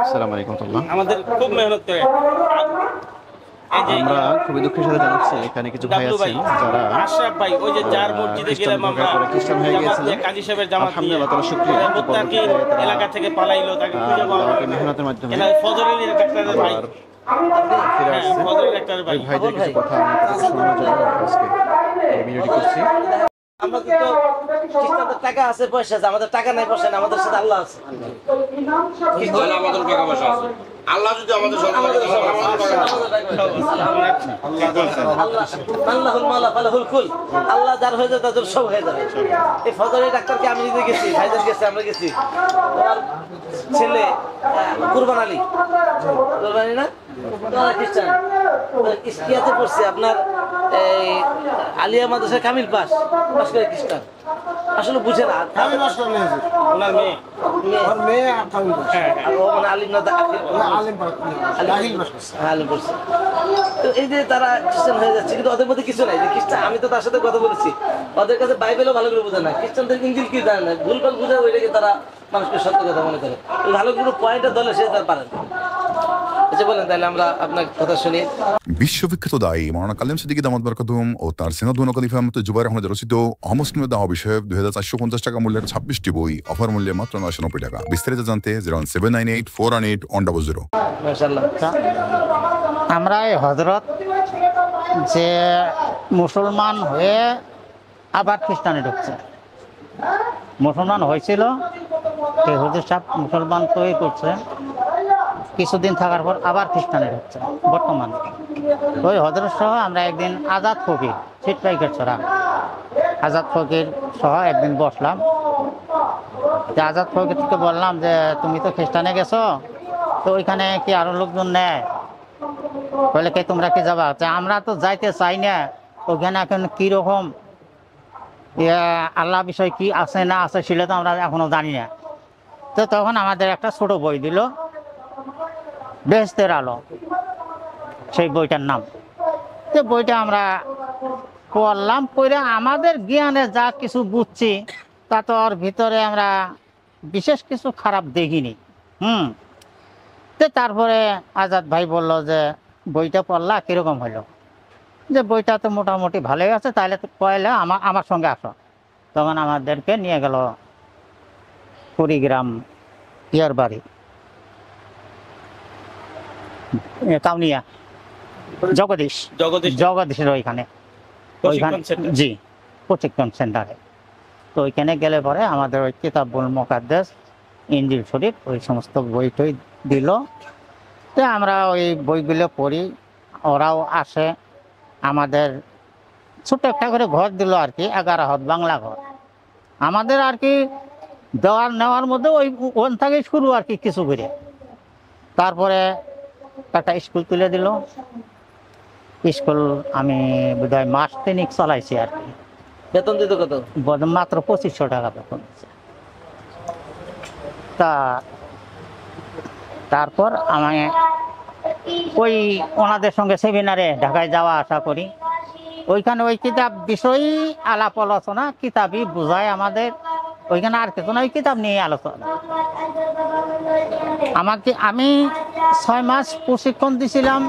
আসসালামু আলাইকুম রাহমাতুল্লাহ। আমাদের খুব মেহনত করে। আমরা খুবই দুঃখের সাথে জানাচ্ছি এখানে কিছু ভাই ডাবলু ভাই, আছেন যারা আশরাফ ভাই, ওই যে যার মসজিদে খ্রিস্টান গেলাম ধর্মের আমরা পরে খ্রিস্টান হয়ে জামাত গিয়েছিলেন। নিয়ে, কাজী সাহেবের জামাত নিয়ে, আলহামদুলিল্লাহ, তারা শুকরিয়া মোত্তাকি পরবর্তীতে তারা এলাকা থেকে পালাইলো, তাকে খুঁজে পাওয়া গেল দাওয়াতের না। মেহনতের মাধ্যমে এরা ফজরের ডাক্তারের ভাই, আবার ফিরে হ্যাঁ আসছে। ফজরের ডাক্তারের ওই ভাই। ভাইদের কিছু কথা আমি আপনাদের শোনানোর জন্য আজকে এই ভিডিওটি করছি। আমরা কিন্তু খ্রিস্টানদের টাকা আছে, পয়সা আছে, আমাদের টাকা নাই, পয়সা নাই, আমাদের সাথে আল্লাহ আছে। আমাদের টাকা পয়সা আছে। আল্লাহ যদি আমাদের সঙ্গে থাকে, তাহলে আমাদের টাকা আছে। আল্লাহ যার হয়ে যায় তাদের সব হয়ে যাবে। এই ফজরের ডাক্তারকে আমি নিজে গেছি, ভাইজান গেছে, আমরা গেছি। তোমার ছেলে কুরবান আলী, কুরবানি না, তোমার খ্রিস্টান ইস্কিয়াতে পড়ছে, আপনার এই আলিয়া মাদ্রাসার কামিল পাস করে খ্রিস্টান। আসলে বুঝে না, ওনার মেয়ে, আর ও মানে আলিম না, আলিম পড়ছে। তো এই যে তারা খ্রিস্টান হয়ে যাচ্ছে, কিন্তু ওদের মধ্যে কিছু নাই যে খ্রিস্টান। আমি তো তার সাথে কথা বলেছি, ওদের কাছে বাইবেলও ভালো করে বোঝে না, খ্রিস্টানদের ইঞ্জিল কি জানে না, ভুলভাল বুঝে ওইটাকে তারা মানুষকে সত্য কথা মনে করে। ভালো কোনো পয়েন্টের দলে সে তার পারেন। আচ্ছা বলেন, তাহলে আমরা আপনার কথা শুনি। বিশ্ববিখ্যাত দায়ী মাওলানা কালিম সিদ্দিকী দামাত বরকাতুহুম ও তার সিনাদ ওয়া খলিফা মত জুবাইর আহমদ রচিত অমুসলিমের দাওয়া বিষয়ক 2450 টাকা মূল্যের 26টি বই অফার মূল্যে মাত্র 990 টাকা। বিস্তারিত জানতে 017984180। মাশাআল্লাহ। আমরা এই হজরত যে মুসলমান হয়ে আবার খ্রিস্টানে ঢুকছে, মুসলমান হয়েছিল, এই হুজুর সাহেব মুসলমান তৈরি করছে, কিছুদিন থাকার পর আবার খ্রিস্টানে ঢুকছে বর্তমানে। ওই হজরত সহ আমরা একদিন আজাদ ফকির সিট পাইকার ছড়া আজাদ ফকির সহ একদিন বসলাম। যে আজাদ ফকিরকে বললাম যে তুমি তো খ্রিস্টানে গেছো, তো ওইখানে কি আরো লোকজন নেয়? বলে কে তোমরা কি যাবা? আমরা তো যাইতে চাই না, ওখানে এখন কিরকম আল্লাহ বিষয় কি আছে না আছে সেটা তো আমরা এখনো জানি না। তো তখন আমাদের একটা ছোট বই দিল, বেহেশতের আলো, সেই বইটার নাম। তো বইটা আমরা পড়লাম, পড়ে আমাদের জ্ঞানে যা কিছু বুঝছি তা তো ওর ভিতরে আমরা বিশেষ কিছু খারাপ দেখিনি। তো তারপরে আজাদ ভাই বলল যে বইটা পড়লা কিরকম হলো? যে বইটা তো মোটামুটি ভালোই আছে, তাহলে তো পয়লা আমার সঙ্গে আসো। তখন আমাদেরকে নিয়ে গেল কুড়িগ্রাম ইয়ার বাড়ি, কাউনিয়া, জগদীশের ওইখানে, জি প্রশিক্ষণ সেন্টারে। তো ওইখানে গেলে পরে আমাদের ওই কিতাবুল মুকাদ্দাস, ইনজিল শরীফ, ওই সমস্ত বই টই দিল। তো আমরা ওই বইগুলো পড়ি, ওরাও আসে। আমাদের ছোট একটা করে ঘর দিল আর কি, 11 হাত বাংলা ঘর। আমাদের আর কি দেওয়ার নেওয়ার মধ্যে ওখান থেকে শুরু আর কি কিছু করে। তারপরে একটা স্কুল তুলে দিল। স্কুল আমি বোধহয় মাস 3 চালাইছি আর কি। বেতন দিত কত? মাত্র 2500 টাকা বেতন দিচ্ছে। তারপর আমি ওই ওনাদের সঙ্গে সেমিনারে ঢাকায় যাওয়া আসা করি। ওইখানে ওই কিতাব বিষয়ই আলাপ আলোচনা, কিতাবই বোঝায় আমাদের। ওইখানে আর কিছু না, ওই কিতাব নিয়ে আলোচনা। আমি 6 মাস প্রশিক্ষণ দিছিলাম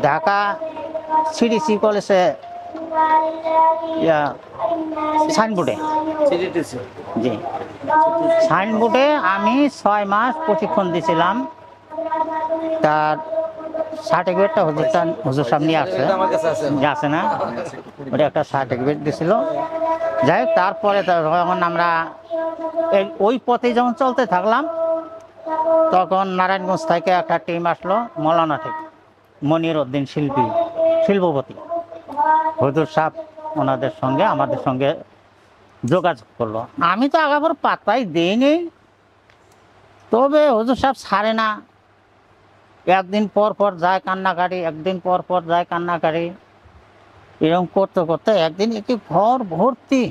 ঢাকা সিডিসি কলেজে, সাইনবোর্ডে, জি সাইনবোর্ডে আমি 6 মাস প্রশিক্ষণ দিছিলাম। তার সার্টিফিকেটটা হুজুর সামনে আছে না, ওটা একটা সার্টিফিকেট দিছিল। যাই হোক, তারপরে যখন আমরা ওই পথে যখন চলতে থাকলাম, তখন নারায়ণগঞ্জ থেকে একটা টিম আসলো, মৌলানা থেকে মনির উদ্দিন শিল্পপতি হুজুর সাহেব, ওনাদের সঙ্গে আমাদের সঙ্গে যোগাযোগ করলো। আমি তো আগাবার পাত্তাই দিইনি, তবে হুজুর সাহেব ছাড়ে না, একদিন পর পর যায় কান্নাকাটি, একদিন পর পর যায় কান্নাকাটি। এরকম করতে করতে একদিন একটি ঘর ভর্তি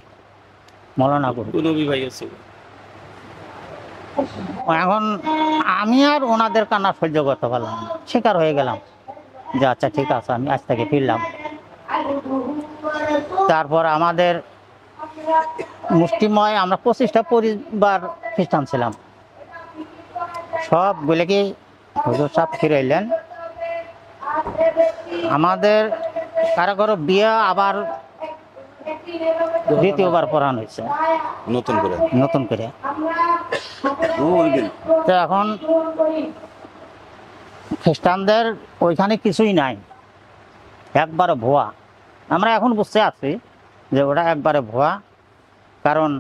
মৌলানা গুরু। এখন আমি আর ওনাদের কান্না সহ্য করতে পারলাম না, শিকার হয়ে গেলাম যে আচ্ছা ঠিক আছে, আমি আজ থেকে ফিরলাম। তারপর আমাদের মুষ্টিময় আমরা 25টা পরিবার খ্রিস্টান ছিলাম। সবগুলোকে হুজুর সাহেব ফিরাইলেন। আমাদের কারো কারো বিয়ে আবার দ্বিতীয়বার পড়ানো হয়েছে নতুন করে। তো এখন খ্রিস্টানদের ওইখানে কিছুই নাই, একবারে ভুয়া। আমরা এখন বুঝতে আছি যে ওটা একবারে ভুয়া, কারণ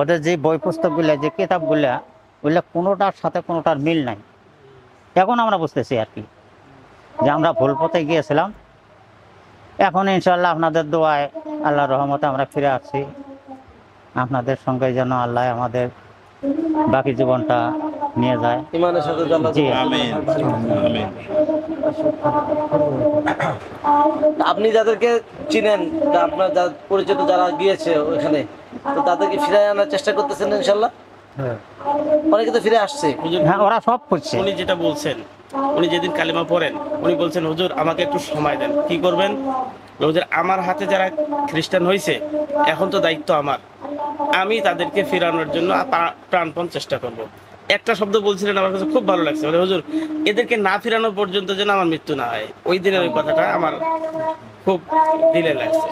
ওদের যে বই পুস্তকগুলো, যে কিতাবগুলো, ওগুলো কোনোটার সাথে কোনোটার মিল নাই। এখন আমরা বুঝতেছি আর কি যে আমরা ভুল পথে গিয়েছিলাম। এখন ইনশাল্লাহ আপনাদের দোয়ায়, আল্লাহর রহমতে আমরা ফিরে আসছি। আপনাদের সঙ্গে যেন আল্লাহ আমাদের বাকি জীবনটা নিয়ে যায়। ইমানের সাথে আল্লাহ জি। আপনি যাদেরকে চিনেন, আপনার পরিচিত যারা গিয়েছে ওইখানে, তো তাদেরকে ফিরে আনার চেষ্টা করতেছেন ইনশাল্লাহ? অনেকে তো ফিরে আসছে। হ্যাঁ, ওরা সব করছে। উনি যেটা বলছেন, উনি যেদিন কালিমা পড়েন উনি বলছেন হুজুর আমাকে একটু সময় দেন। কি করবেন? হুজুর আমার হাতে যারা খ্রিস্টান হয়েছে এখন তো দায়িত্ব আমার, আমি তাদেরকে ফেরানোর জন্য প্রাণপণ চেষ্টা করব। একটা শব্দ বলছিলেন আমার কাছে খুব ভালো লাগছে, বলে হুজুর এদেরকে না ফেরানো পর্যন্ত যেন আমার মৃত্যু না হয়। ওই দিনের ওই কথাটা আমার খুব দিলে লাগছে।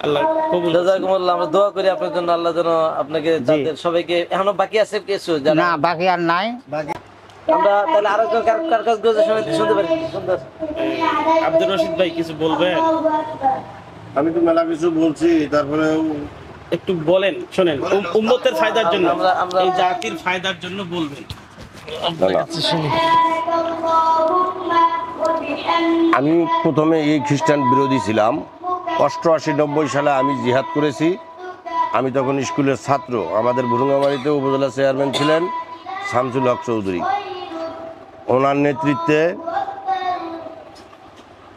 আল্লাহ কবুল। জাযাকুমুল্লাহ। আমরা দোয়া করি আপনার জন্য, আল্লাহ যেন আপনাকে তাদের সবাইকে, এখনো বাকি আছে কিছু না, বাকি আর নাই। আমরা তাহলে আরেকজন কার কাছ শুনতে পারি। সুন্দর আব্দুর রশিদ ভাই কিছু বলবেন? আমি তো মেলা কিছু বলছি, তারপরে একটু বলেন, শোনেন, উম্মতের ফায়দার জন্য, আমরা- এই জাতির ফায়দার জন্য বলবেন। আমি প্রথমে এই খ্রিস্টান বিরোধী ছিলাম। 88-90 সালে আমি জিহাদ করেছি। আমি তখন স্কুলের ছাত্র। আমাদের ভুরুঙ্গামারীতে উপজেলা চেয়ারম্যান ছিলেন শামসুল হক চৌধুরী। ওনার নেতৃত্বে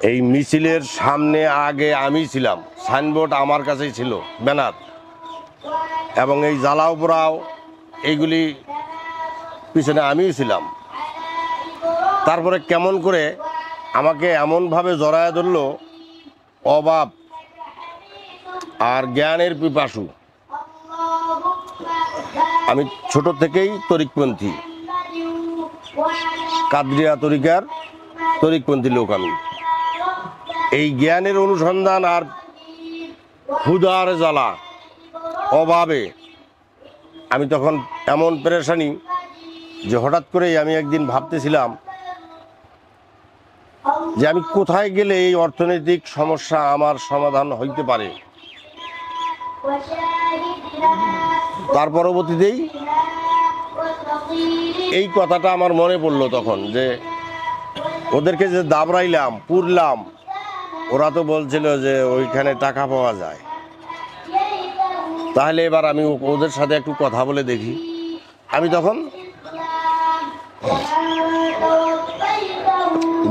এই মিছিলের সামনে আগে আমি ছিলাম, সাইনবোর্ড আমার কাছেই ছিল, ব্যানার, এবং এই জ্বালাও পোড়াও এইগুলি পিছনে আমিও ছিলাম। তারপরে কেমন করে আমাকে এমনভাবে জড়ায় ধরল অভাব আর জ্ঞানের পিপাসু। আমি ছোট থেকেই তরিকপন্থী, কাদরিয়া তরিকপন্থী লোক। আমি এই জ্ঞানের অনুসন্ধান আর ক্ষুধার জ্বালা, অভাবে আমি তখন এমন পেরেশানি যে হঠাৎ করেই আমি একদিন ভাবতেছিলাম যে আমি কোথায় গেলে এই অর্থনৈতিক সমস্যা আমার সমাধান হইতে পারে। তার পরবর্তীতেই এই কথাটা আমার মনে পড়লো তখন, যে ওদেরকে যে দাবড়াইলাম, পুরলাম, ওরা তো বলছিল যে ওইখানে টাকা পাওয়া যায়, তাহলে এবার আমি ওদের সাথে একটু কথা বলে দেখি। আমি তখন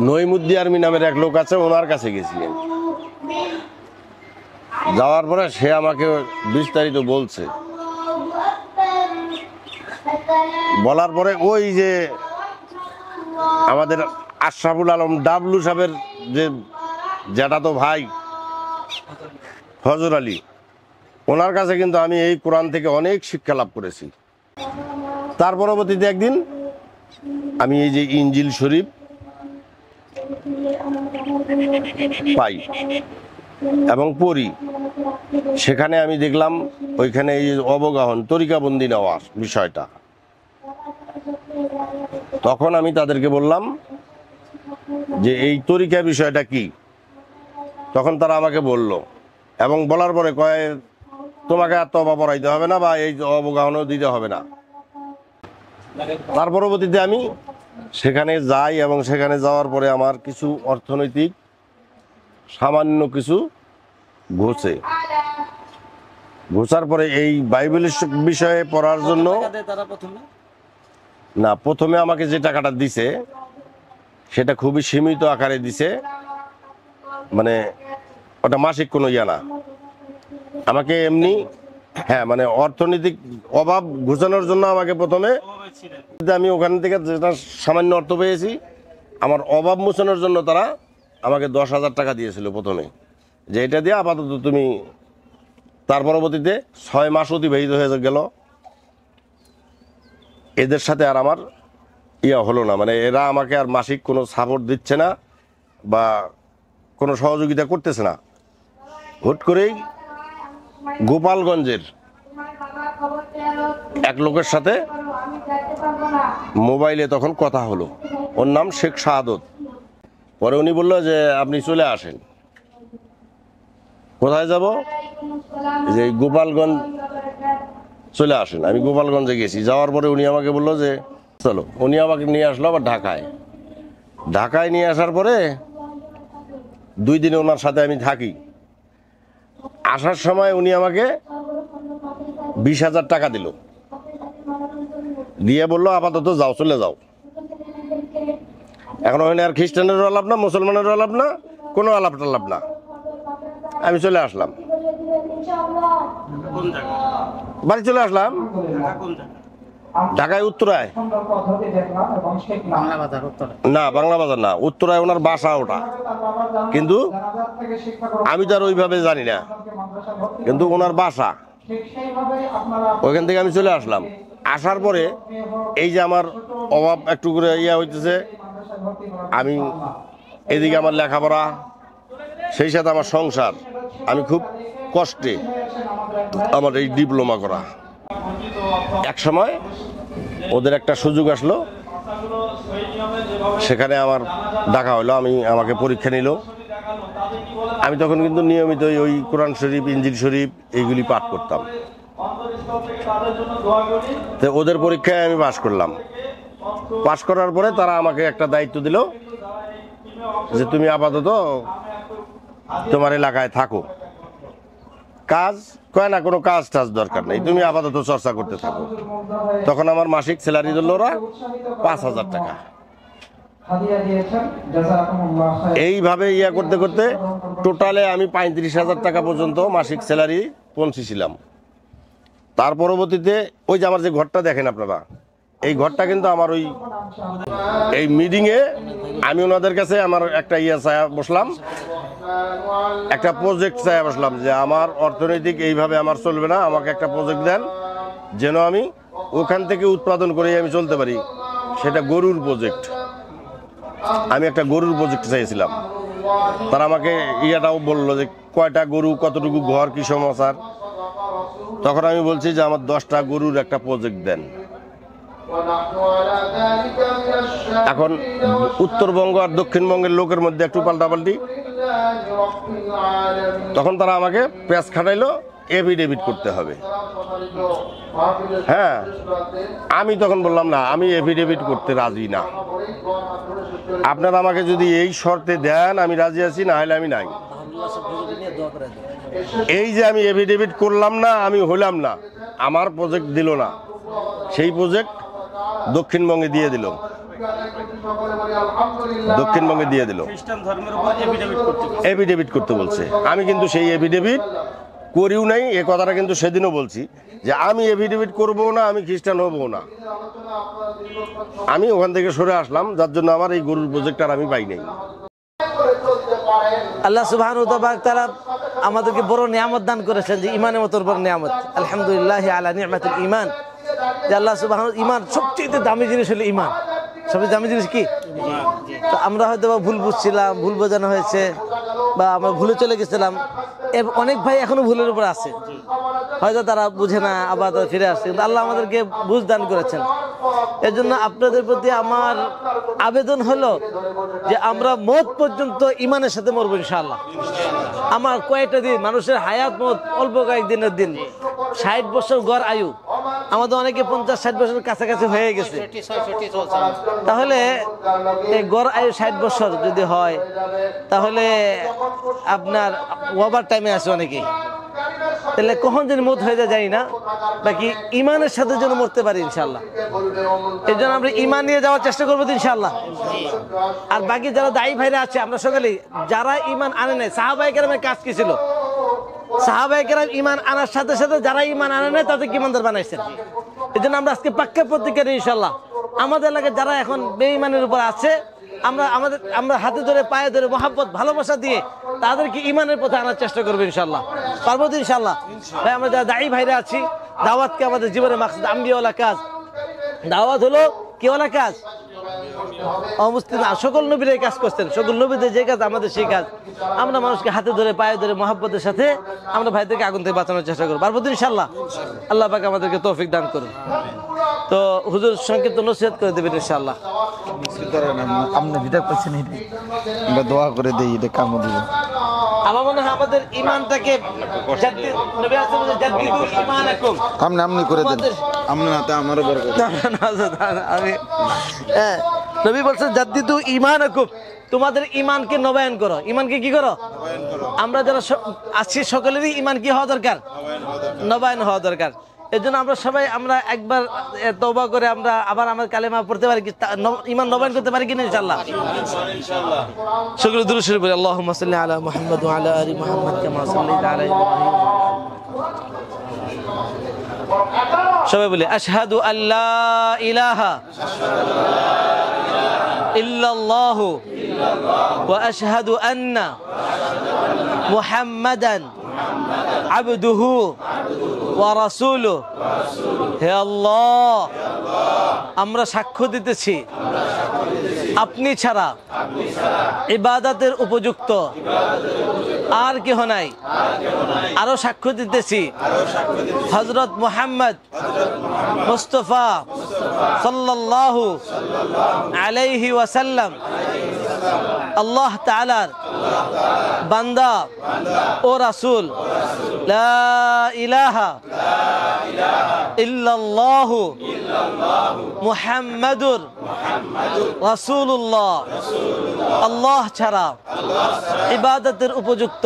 নইমুদ্দি আর্মি নামের এক লোক আছে, ওনার কাছে গেছিলেন। যাওয়ার পরে সে আমাকে বিস্তারিত বলছে। বলার পরে ওই যে আমাদের আশরাফুল আলম ডাবলু সাহেবের যে জ্যাঠাতো ভাই ফজর আলী, ওনার কাছে কিন্তু আমি এই কোরআন থেকে অনেক শিক্ষা লাভ করেছি। তার পরবর্তীতে একদিন আমি এই যে ইনজিল শরীফ পাই এবং পড়ি, সেখানে আমি দেখলাম ওইখানে এই অবগাহন, তরিকাবন্দি নেওয়ার বিষয়টা। তখন আমি তাদেরকে বললাম যে এই তরিকা বিষয়টা কি। তখন তারা আমাকে বলল, এবং বলার পরে কয় তোমাকে আর তওবা পড়াইতে হবে না বা এই অবগাহনও দিতে হবে না। তার পরবর্তীতে আমি সেখানে যাই এবং সেখানে যাওয়ার পরে আমার কিছু অর্থনৈতিক সামান্য কিছু ঘোষার পরে এই বাইবেলের বিষয়ে পড়ার জন্য না, প্রথমে আমাকে যে টাকাটা দিছে সেটা খুবই সীমিত আকারে দিছে, মানে ওটা মাসিক কোনো ইয়া না, আমাকে এমনি, হ্যাঁ, মানে অর্থনৈতিক অভাব ঘোষানোর জন্য আমাকে প্রথমে, আমি ওখান থেকে যেটা সামান্য অর্থ পেয়েছি, আমার অভাব মোচনের জন্য তারা আমাকে 10,000 টাকা দিয়েছিল প্রথমে, যে এটা দিয়ে আপাতত তুমি। তার পরবর্তীতে 6 মাস অতিবাহিত হয়ে গেল। এদের সাথে আর আমার ইয়া হলো না, মানে এরা আমাকে আর মাসিক কোনো সাপোর্ট দিচ্ছে না বা কোনো সহযোগিতা করতেছে না। হুট করেই গোপালগঞ্জের এক লোকের সাথে মোবাইলে তখন কথা হলো, ওর নাম শেখ শাহাদত। পরে উনি বললো যে আপনি চলে আসেন। কোথায় যাব? যে গোপালগঞ্জ চলে আসেন। আমি গোপালগঞ্জে গেছি, যাওয়ার পরে উনি আমাকে বললো যে চলো। উনি আমাকে নিয়ে আসলো আবার ঢাকায়। ঢাকায় নিয়ে আসার পরে 2 দিন ওনার সাথে আমি থাকি। আসার সময় উনি আমাকে 20,000 টাকা দিল, দিয়ে বললো আপাতত যাও, চলে যাও। এখন ওখানে আর খ্রিস্টানেরও আলাপ না, মুসলমানেরও আলাপ না, কোনো আলাপ টালাপ না। আমি চলে আসলাম, কোন জায়গা? বাড়ি চলে আসলাম। কোন জায়গা? ঢাকায় উত্তরায়। বাংলা বাজার উত্তরে। না, বাংলা বাজার না, উত্তরায় ওনার বাসা ওটা, কিন্তু আমি তো আর ওইভাবে জানি না, কিন্তু ওনার বাসা ওইখান থেকে আমি চলে আসলাম। আসার পরে এই যে আমার অভাব একটু করে ইয়া হইতেছে, আমি এদিকে আমার লেখাপড়া, সেই সাথে আমার সংসার, আমি খুব কষ্টে আমার এই ডিপ্লোমা করা। এক সময় ওদের একটা সুযোগ আসলো, সেখানে আমার ডাকা হলো, আমাকে পরীক্ষা নিল। আমি তখন কিন্তু নিয়মিত ওই কোরআন শরীফ, ইনজিল শরীফ এইগুলি পাঠ করতাম। তো ওদের পরীক্ষায় আমি পাশ করলাম। পাশ করার পরে তারা আমাকে একটা দায়িত্ব দিল যে তুমি আপাতত তোমার এলাকায় থাকো, কাজ কয় না, কোনো কাজ টাজ দরকার নেই, তুমি আপাতত চর্চা করতে থাকো। তখন আমার মাসিক স্যালারি দিল ওরা 5,000 টাকা। এইভাবে ইয়া করতে করতে টোটালে আমি 35,000 টাকা পর্যন্ত মাসিক স্যালারি পৌঁছেছিলাম। তার পরবর্তীতে ওই যে আমার যে ঘরটা দেখেন আপনারা, এই ঘরটা কিন্তু আমার এই মিটিংয়ে আমি ওনাদের কাছে আমার একটা ইয়া চায়া বসলাম, একটা প্রজেক্ট চায়া বসলাম যে আমার অর্থনৈতিক এইভাবে আমার চলবে না, আমাকে একটা প্রজেক্ট দেন যেন আমি ওখান থেকে উৎপাদন করে আমি চলতে পারি। সেটা গরুর প্রজেক্ট। আমি একটা গরুর প্রজেক্ট চাইছিলাম। তারা আমাকে ইয়াটাও বললো যে কয়টা গরু, কতটুকু ঘর, কি সমাচার। তখন আমি বলছি যে আমার 10টা গরুর একটা প্রজেক্ট দেন। এখন উত্তরবঙ্গ আর দক্ষিণবঙ্গের লোকের মধ্যে একটু পাল্টাপাল্টি। তখন তারা আমাকে প্যাচ খাটাইলো, এফিডেভিট করতে হবে। হ্যাঁ, আমি তখন বললাম না, আমি এফিডেভিট করতে রাজি না। আপনারা আমাকে যদি এই শর্তে দেন আমি রাজি আছি, না হলে আমি নাই। এই যে আমি এফিডেভিট করলাম না, আমি হইলাম না, আমার প্রজেক্ট দিল না, সেই প্রজেক্ট দক্ষিণবঙ্গে দিয়ে দিল। দক্ষিণবঙ্গে দিয়ে দিল, খ্রিস্টান ধর্মের উপর এফিডেভিট করতে বলছে। আমি কিন্তু সেই এফিডেভিট করিও নাই। এ কথাটা কিন্তু সেদিনও বলছি যে আমি এফিডেভিট করবো না, আমি খ্রিস্টান হবো না। আমি ওখান থেকে সরে আসলাম, যার জন্য আমার এই গরুর প্রজেক্ট আর আমি পাই নাই। আল্লাহ সুবহানাহু ওয়া তাআলা আমাদেরকে বড় নিয়ামত দান করেছেন, যে ইমানের মতো বড় নিয়ামত। আলহামদুলিল্লাহ আলা নি'মাতিল ঈমান। যে আল্লাহ সুবহানাহু ঈমান, সবচেয়ে দামি জিনিস হলো ঈমান। সবচেয়ে দামি জিনিস কি? তো আমরা হয়তো ভুল বুঝছিলাম, ভুল বোঝানো হয়েছে, বা আমরা ভুলে চলে গেছিলাম। অনেক ভাই এখনো ভুলের উপর আছে, হয়তো তারা বুঝে না, আবার তারা ফিরে আসছে। কিন্তু আল্লাহ আমাদেরকে বুঝ দান করেছেন। এর জন্য আপনাদের প্রতি আমার আবেদন হলো যে আমরা মত পর্যন্ত ইমানের সাথে মরবো ইনশাআল্লাহ। আমার কয়েকটা দিন, মানুষের হায়াত মত অল্প কয়েকদিনের দিন। 60 বছর গড় আয়ু, আমাদের অনেকে 50-60 বছরের কাছাকাছি হয়ে গেছে। তাহলে এই গড় আয়ু 60 বছর যদি হয়, তাহলে আপনার ওভার টাইমে আছে অনেকেই। তাহলে কখন যেন মত হয়ে যায় জানি না, বাকি ইমানের সাথে যেন মরতে পারি ইনশাল্লাহ। এই জন্য আমরা ইমান নিয়ে যাওয়ার চেষ্টা করবো ইনশাল্লাহ। আর বাকি যারা দায়ী ভাইরা আছে, আমরা সকালেই যারা ইমান আনে নাই, সাহাবায়ে কেরামের কাজ কি ছিল? সাহাবায়ে কেরাম ইমান আনার সাথে সাথে যারা ইমান আনে নাই তাদেরকে ইমানদার বানাইছেন। এই জন্য আমরা আজকে পাক্কা প্রতিজ্ঞা নিই ইনশাল্লাহ, আমাদের এলাকায় যারা এখন বেঈমানের উপর আছে, আমরা হাতে ধরে, পায়ে ধরে, মহাব্বত, ভালোবাসা দিয়ে তাদেরকে ইমানের পথে আনার চেষ্টা করবো ইনশাল্লাহ। পারবো তো ইনশাল্লাহ? ভাই আমরা যারা দায়ী ভাইরা আছি, দাওয়াতকে আমাদের জীবনের মাকসাদ, আম্বিয়াওয়ালা কাজ। দাওয়াত হলো কি ওলা কাজ, অমুসলিম সকল নবীরাই কাজ করছেন, সকল নবীদের যে কাজ আমাদের সেই কাজ। আমরা মানুষকে হাতে ধরে পায়ে ধরে মহাব্বতের সাথে আমরা ভাইদেরকে আগুন থেকে বাঁচানোর চেষ্টা করবো, পারবো তো ইনশাল্লাহ। আল্লাহ পাক আমাদেরকে তৌফিক দান করুন। তো হুজুর সংক্ষিপ্ত নসিহত করে দেবেন ইনশাআল্লাহ। আপনি যেটা করছেন আমরা দোয়া করে দিই, এটা কামও দিব। আমার মনে হয় আমাদের ইমানটাকে নবী আসলাম বলেছেন, জাদ্দিদু ঈমানাকুম। আপনি করে দেন, আপনি না তা আমারও বড় কথা। আমি নবী বলছেন জাদ্দিদু ঈমানাকুম, তোমাদের ইমানকে নবায়ন করো। ইমানকে কি করো? আমরা যারা আছি সকলেরই ইমান কি হওয়া দরকার? নবায়ন হওয়া দরকার। এর জন্য আমরা সবাই আমরা একবার তওবা করে আমরা আবার আমার কালেমা পড়তে পারি কি, ইমান নবায়ন করতে পারি কিনা ইনশাআল্লাহ। সকলে দুরূদ শরীফ বলি, আল্লাহুম্মা সাল্লি আলা মুহাম্মাদ ওয়া আলা আলি মুহাম্মাদ কামা সাল্লাইতা আলা ইব্রাহিম। সবাই বলি আশহাদু আল্লা ইলাহা ইল্লাল্লাহু ওয়া আশহাদু আন্না মুহাম্মাদান আবদুহু ওয়া রাসূলুহু। হে আল্লাহ, আমরা সাক্ষ্য দিতেছি আপনি ছাড়া ইবাদতের উপযুক্ত আর কেহ নাই। আরো সাক্ষ্য দিতেছি হযরত মুহাম্মদ মুস্তাফা সাল্লাল্লাহু আলাইহি ওয়াসাল্লাম আল্লাহ তাআলার বান্দা ও রাসূল। লা ইলাহা ইল্লাল্লাহু মুহাম্মাদুর রাসূলুল্লাহ। আল্লাহ ছাড়া ইবাদতের উপযুক্ত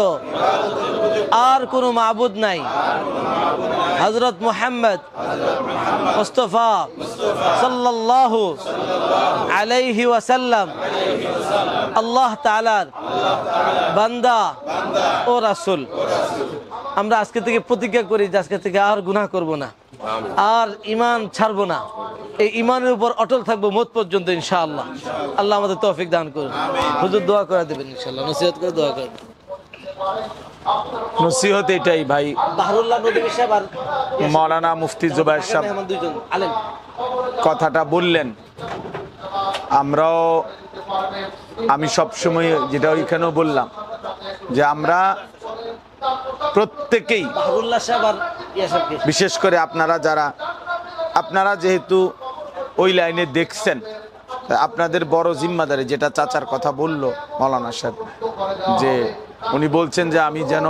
আর কোনো মাবুদ নাই। হযরত মুহাম্মদ মুস্তাফা সাল্লাল্লাহু আলাইহি ওয়াসাল্লাম আল্লাহ তাআলার বান্দা ও রাসূল। আমরা আজকে থেকে প্রতিজ্ঞা করি যে আজকে থেকে আর গুনাহ করব না, আর ঈমান ছাড়বো না। এই ঈমানের উপর অটল থাকবো মওত পর্যন্ত ইনশাআল্লাহ। আল্লাহ আমাদের তৌফিক দান করুন। হুজুর দোয়া করে দেবেন ইনশাআল্লাহ, নসিহত করে দোয়া করে। নসিহত এটাই ভাই, বাহরুল্লাহ নদী সাহেব আর মাওলানা মুফতি জুবায়ের সাহেব আমার দুইজন আলেম কথাটা বললেন, আমরাও আমি সবসময় যেটা ওইখানেও বললাম যে আমরা প্রত্যেকেই, বাহরুল্লাহ সাহেব আর ইয়া সাহেবকে, বিশেষ করে আপনারা যেহেতু ওই লাইনে দেখছেন, আপনাদের বড় জিম্মাদারি, যেটা চাচার কথা বললো মাওলানা সাহেব, যে উনি বলছেন যে আমি যেন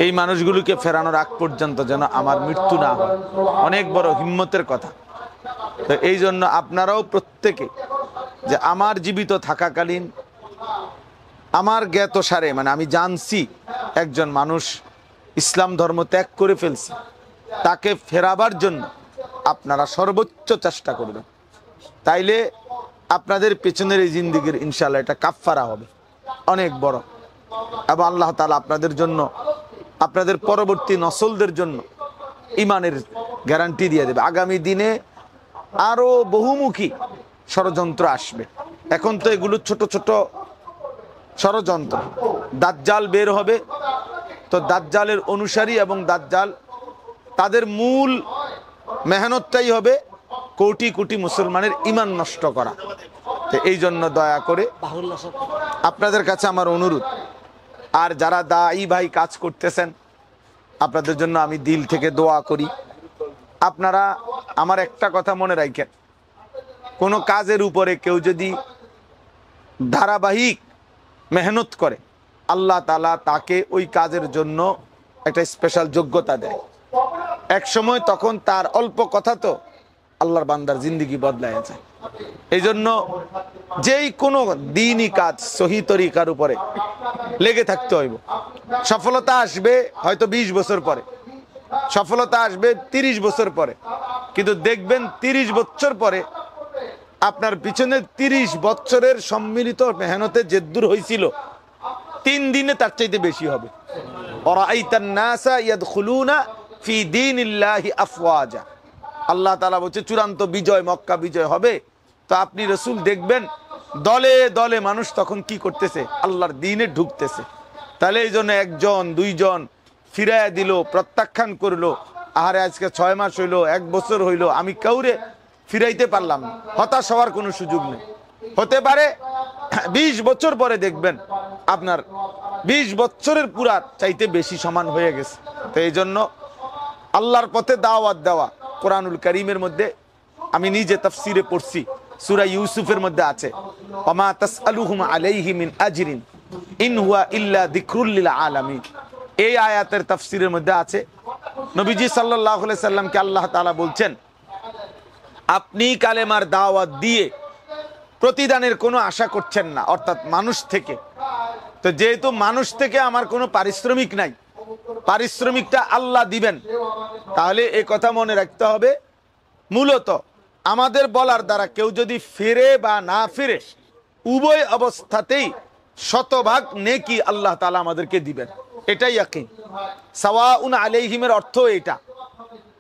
এই মানুষগুলোকে ফেরানোর আগ পর্যন্ত যেন আমার মৃত্যু না হয়, অনেক বড় হিম্মতের কথা। তো এই জন্য আপনারাও প্রত্যেকে, যে আমার জীবিত থাকাকালীন আমার জ্ঞাত সারে, মানে আমি জানছি একজন মানুষ ইসলাম ধর্ম ত্যাগ করে ফেলছে, তাকে ফেরাবার জন্য আপনারা সর্বোচ্চ চেষ্টা করবেন। তাইলে আপনাদের পেছনের এই জিন্দিগির ইনশাআল্লাহ এটা কাফফারা হবে অনেক বড়, এবং আল্লাহ তাআলা আপনাদের জন্য, আপনাদের পরবর্তী নসলদের জন্য ইমানের গ্যারান্টি দিয়ে দেবে। আগামী দিনে আরো বহুমুখী ষড়যন্ত্র আসবে। এখন তো এগুলো ছোট ছোট ষড়যন্ত্র, দাজ্জাল বের হবে, তো দাজ্জালের অনুসারী এবং দাজ্জাল তাদের মূল মেহনতটাই হবে কোটি কোটি মুসলমানের ঈমান নষ্ট করা। তো এই জন্য দয়া করে বাহরুল্লাহ সাহেব আপনাদের কাছে আমার অনুরোধ, আর যারা দায়ী ভাই কাজ করতেছেন, আপনাদের জন্য আমি দিল থেকে দোয়া করি। আপনারা আমার একটা কথা মনে রাখেন, কোনো কাজের উপরে কেউ যদি ধারাবাহিক মেহনত করে, আল্লাহ তাআলা তাকে ওই কাজের জন্য একটা স্পেশাল যোগ্যতা দেয় এক সময়, তখন তার অল্প কথা তো আল্লাহর বান্দার জিন্দেগি বদলায় যায়। এই জন্য যেই কোনো দিনই কাজ সহি তরিকার উপরে লেগে থাকতে হইব। সফলতা আসবে হয়তো 20 বছর পরে, সফলতা আসবে 30 বছর পরে, কিন্তু দেখবেন 30 বছর পরে আপনার পিছনে 30 বছরের সম্মিলিত মেহনতে যে দূর হয়েছিল 3 দিনে তার চাইতে বেশি হবে। ওরাআইতান নাসা ইয়াদখুলুনা ফি দীনিল্লাহি আফওয়াজা। আল্লাহ তাআলা বলছে চূড়ান্ত বিজয়, মক্কা বিজয় হবে, তো আপনি রাসূল দেখবেন দলে দলে মানুষ তখন কি করতেছে, আল্লাহর দ্বীনে ঢুকতেছে। তাহলে এই জন্য একজন দুইজন ফিরাইয়া দিল, প্রত্যাখ্যান করলো, আহারে আজকে 6 মাস হইলো, 1 বছর হইলো, আমি কাউরে ফিরাইতে পারলাম না। হতাশ হওয়ার কোনো সুযোগ নেই। হতে পারে 20 বছর পরে দেখবেন আপনার 20 বছরের পুরা চাইতে বেশি সমান হয়ে গেছে। তো এই জন্য আল্লাহর পথে দাওয়াত দেওয়া, কোরআনুল কারীমের মধ্যে আমি নিজে তাফসিরে পড়ছি, সূরা ইউসুফের মধ্যে আছে, ওমা তাসআলুহুম আলাইহি মিন আজরিন ইন হুয়া ইল্লা যিকরুল লিল আলামিন। এই আয়াতের তাফসিরের মধ্যে আছে নবীজি সাল্লাল্লাহু আলাইহি সাল্লামকে আল্লাহ তাআলা বলছেন, আপনি কালেমার দাওয়াত দিয়ে প্রতিদানের কোনো আশা করছেন না, অর্থাৎ মানুষ থেকে। তো যেহেতু মানুষ থেকে আমার কোনো পারিশ্রমিক নাই, পারিশ্রমিকটা আল্লাহ দিবেন, তাহলে এই কথা মনে রাখতে হবে, মূলত আমাদের বলার দ্বারা কেউ যদি ফিরে বা না ফিরে, উভয় অবস্থাতেই শতভাগ নেকি আল্লাহ তাআলা আমাদেরকে দিবেন, এটাই ইয়াকিন। সাওয়াউন আলাইহিমের অর্থ এটা।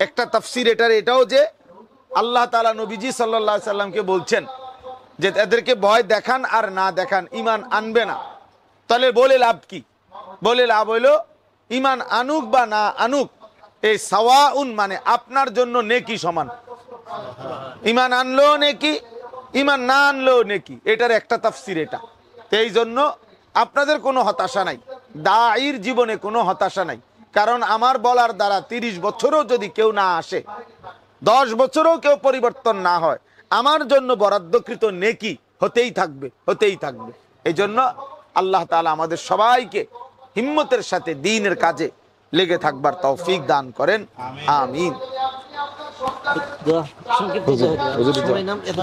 একটা তাফসীর এটাও যে আল্লাহ তাআলা নবীজি সাল্লাল্লাহু আলাইহি সাল্লামকে বলছেন যে এদেরকে ভয় দেখান আর না দেখান, ঈমান আনবে না, তাহলে বলে লাভ কি? বলে লাভ হইলো ঈমান আনুক বা না আনুক, এই সাওয়াউন মানে আপনার জন্য নেকি সমান। ঈমান আনলেও নেকি, ঈমান না আনলেও নেকি, এটার একটা তাফসীর এটা। তো এই জন্য আপনাদের কোনো হতাশা নাই, দাঈর জীবনে কোনো হতাশা নাই। কারণ আমার বলার দ্বারা 30 বছরও যদি কেউ না আসে, 10 বছরও কেউ পরিবর্তন না হয়, আমার জন্য বরাদ্দকৃত নেকি হতেই থাকবে, হতেই থাকবে। এই জন্য আল্লাহ তাআলা আমাদের সবাইকে হিম্মতের সাথে দ্বীনের কাজে লেগে থাকবার তৌফিক দান করেন, আমিন।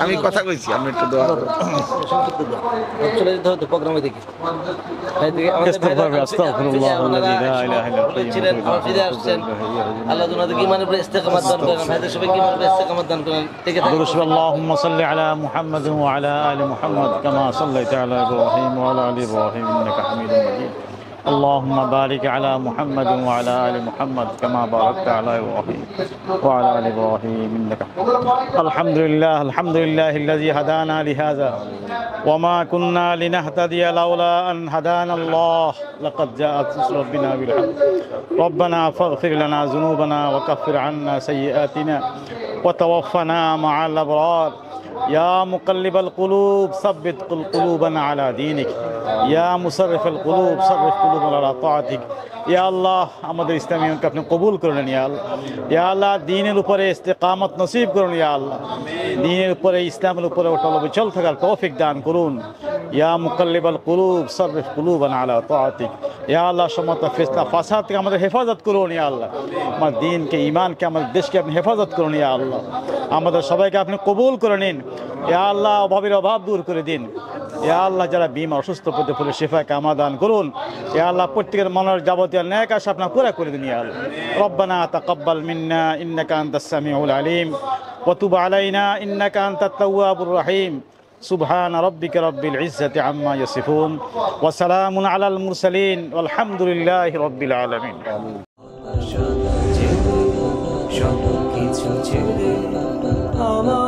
আমি কথা কইছি, আমি একটু দোয়া করব। চলে যেতে হতো প্রোগ্রামে দেখি। আল্লাহ ওনাদেরকে ঈমানের উপরে ইস্তেকামাত দান করেন, ভাইদের সবাইকে ঈমানের উপরে ইস্তেকামাত দান করেন। اللهم صل على محمد وعلى آل محمد كما صليت على إبراهيم وعلى آل إبراهيم إنك حميد مجيد. اللهم بارك على محمد وعلى آل محمد كما باركت على إبراهيم وعلى آل إبراهيم إنك الحمد لله الذي هدانا لهذا وما كنا لنهتدي لولا أن هدانا الله لقد جاءت ربنا بالحق ربنا فاغفر لنا ذنوبنا وكفر عنا سيئاتنا وتوفنا مع الأبرار يا مقلب القلوب ثبت قلوبنا على دينك يا مصرف القلوب صرف قلوبنا على طاعتك ইয়া আল্লাহ আমাদের ইসলামী জীবনকে আপনি কবুল করুন ইয়া আল্লাহ। ইয়া আল্লাহ দ্বীনের উপরে ইস্তেকামত নসিব করুন ইয়া আল্লাহ। দ্বীনের উপরে ইসলামের উপরে অটল অবিচল থাকার তৌফিক দান করুন। ইয়া মুকাল্লিবাল কুলুব সাররিফ কুলুবানা আলা তাআতিক। ইয়া আল্লাহ সমস্ত ফিতনা ফাসাদ থেকে আমাদের হেফাজত করুন ইয়া আল্লাহ। আমার দ্বীনকে ঈমানকে আমাদের দেশকে আপনি হেফাজত করুন ইয়া আল্লাহ। আমাদের সবাইকে আপনি কবুল করে নিন ইয়া আল্লাহ। অভাবের অভাব দূর করে দিন ইয়া আল্লাহ। যারা বিমার অসুস্থ পড়তে পড়ে শিফা কামা দান করুন ইয়া আল্লাহ। প্রত্যেকের মনের যাবতীয় নেক আশা আপনার পুরা করে দিন ইয়া আল্লাহ। রব্বানা তাকাব্বাল মিন্না ইন্নাকা আনতাস সামিউল আলিম ওয়া তুব আলাইনা ইন্নাকা আনতাত তাওয়াবুর রহিম। সুবহান রাব্বিকা রাব্বিল ইজ্জাতি আম্মা ইয়াসিফুন ওয়া সালামুন আলাল মুরসালিন ওয়ালহামদুলিল্লাহি রাব্বিল আলামিন। সব কিছু ছেড়ে আমার